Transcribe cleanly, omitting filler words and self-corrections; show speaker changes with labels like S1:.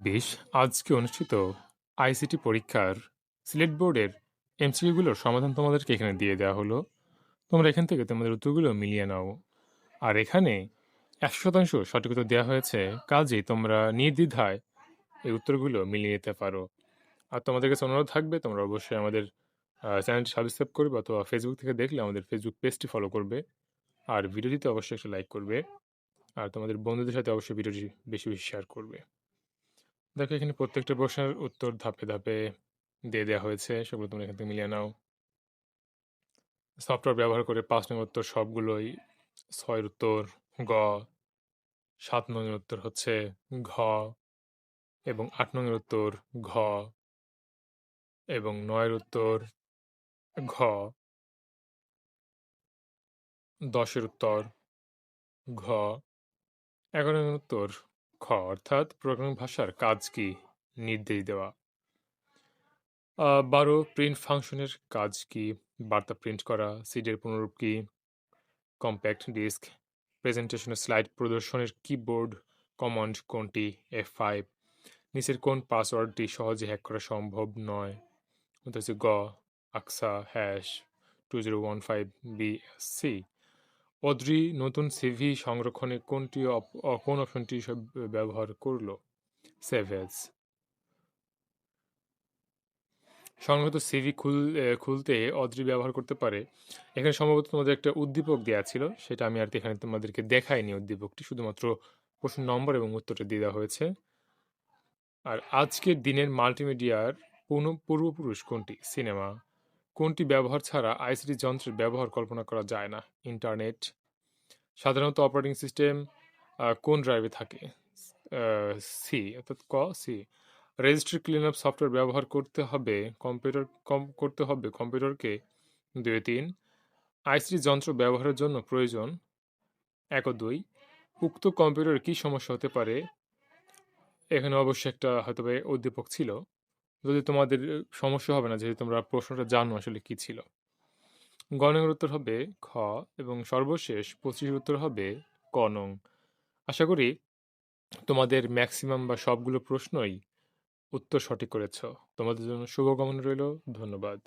S1: বেশ, আজকে অনুষ্ঠিত আইসিটি পরীক্ষার সিলেট বোর্ডের এমসিকিউ গুলোর সমাধান তোমাদেরকে এখানে দিয়ে দেওয়া হলো। তোমরা এখান থেকে তোমাদের উত্তরগুলো মিলিয়ে নাও। আর এখানে ১০০% সঠিক উত্তর দেওয়া হয়েছে, কাজেই তোমরা নির্দ্বিধায় এই উত্তরগুলো মিলিয়ে নিতে পারো। আর তোমাদের কাছে অনুরোধ থাকবে, তোমরা অবশ্যই আমাদের চ্যানেলটি সাবস্ক্রাইব করবে, অথবা ফেসবুক থেকে দেখলে আমাদের ফেসবুক পেজটি ফলো করবে। আর ভিডিওটিতে অবশ্যই একটা লাইক করবে। আর তোমাদের বন্ধুদের সাথে অবশ্যই ভিডিওটি বেশি বেশি শেয়ার করবে। দেখো, এখানে প্রত্যেকটা প্রশ্নের উত্তর ধাপে ধাপে দিয়ে দেওয়া হয়েছে, সেগুলো তোমরা এখান থেকে মিলিয়ে নাও। সফটওয়্যার ব্যবহার করে ৫ নং উত্তর সবগুলোই, ৬ এর উত্তর গ, ৭ নং এর উত্তর হচ্ছে ঘ, এবং ৮ নং এর উত্তর ঘ, এবং ৯ এর উত্তর ঘ, ১০ এর উত্তর ঘ, ১১ নং এর উত্তর খ, অর্থাৎ প্রোগ্রামিং ভাষার কাজ কি নির্দেশ দেওয়া। ১২ প্রিন্ট ফাংশনের কাজ কি, বার্তা প্রিন্ট করা। সিডের পুনরূপ কি, কম্প্যাক্ট ডিস্ক। প্রেজেন্টেশনের স্লাইড প্রদর্শনের কিবোর্ড কমান্ড কোনটি, F5। নিচের কোন পাসওয়ার্ডটি সহজে হ্যাক করা সম্ভব নয়, ওটা হচ্ছে গ, আকসা হ্যাশ 2015 BSC। অদ্রি নতুন সিভি সংরক্ষণে কোন অপশনটি ব্যবহার করলো, সেভ এজ। সংগত সিভি খুলতে অদ্রি ব্যবহার করতে পারে। এখানে সম্ভবত তোমাদের একটা উদ্দীপক দেওয়া ছিল, সেটা আমি আর কি এখানে তোমাদেরকে দেখাইনি। উদ্দীপকটি শুধুমাত্র প্রশ্ন নম্বর এবং উত্তরটা দিয়ে দেওয়া হয়েছে। আর আজকের দিনের মাল্টিমিডিয়ার পূর্বপুরুষ কোনটি, সিনেমা। কোনটি ব্যবহার ছাড়া আইসিটি যন্ত্রের ব্যবহার কল্পনা করা যায় না, ইন্টারনেট। সাধারণত অপারেটিং সিস্টেম কোন ড্রাইভে থাকে, সি, অর্থাৎ C. Registry clean up software ব্যবহার করতে হবে কম্পিউটারকে, ২-৩। আইসিটি যন্ত্র ব্যবহারের জন্য প্রয়োজন, ১-২। উক্ত কম্পিউটার কি সমস্যা হতে পারে, এখানে অবশ্যই একটা হয়তো বা উদ্দীপক ছিল। যদি তোমাদের সমস্যা হবে না, যেহেতু তোমরা প্রশ্নটা জানো আসলে কি ছিল। গ নং-এর উত্তর হবে খ, এবং সর্বশেষ ২৫-এর উত্তর হবে ক নং। আশা করি তোমাদের ম্যাক্সিমাম বা সবগুলো প্রশ্নই উত্তর সঠিক করেছ। তোমাদের জন্য শুভকামনা রইল। ধন্যবাদ।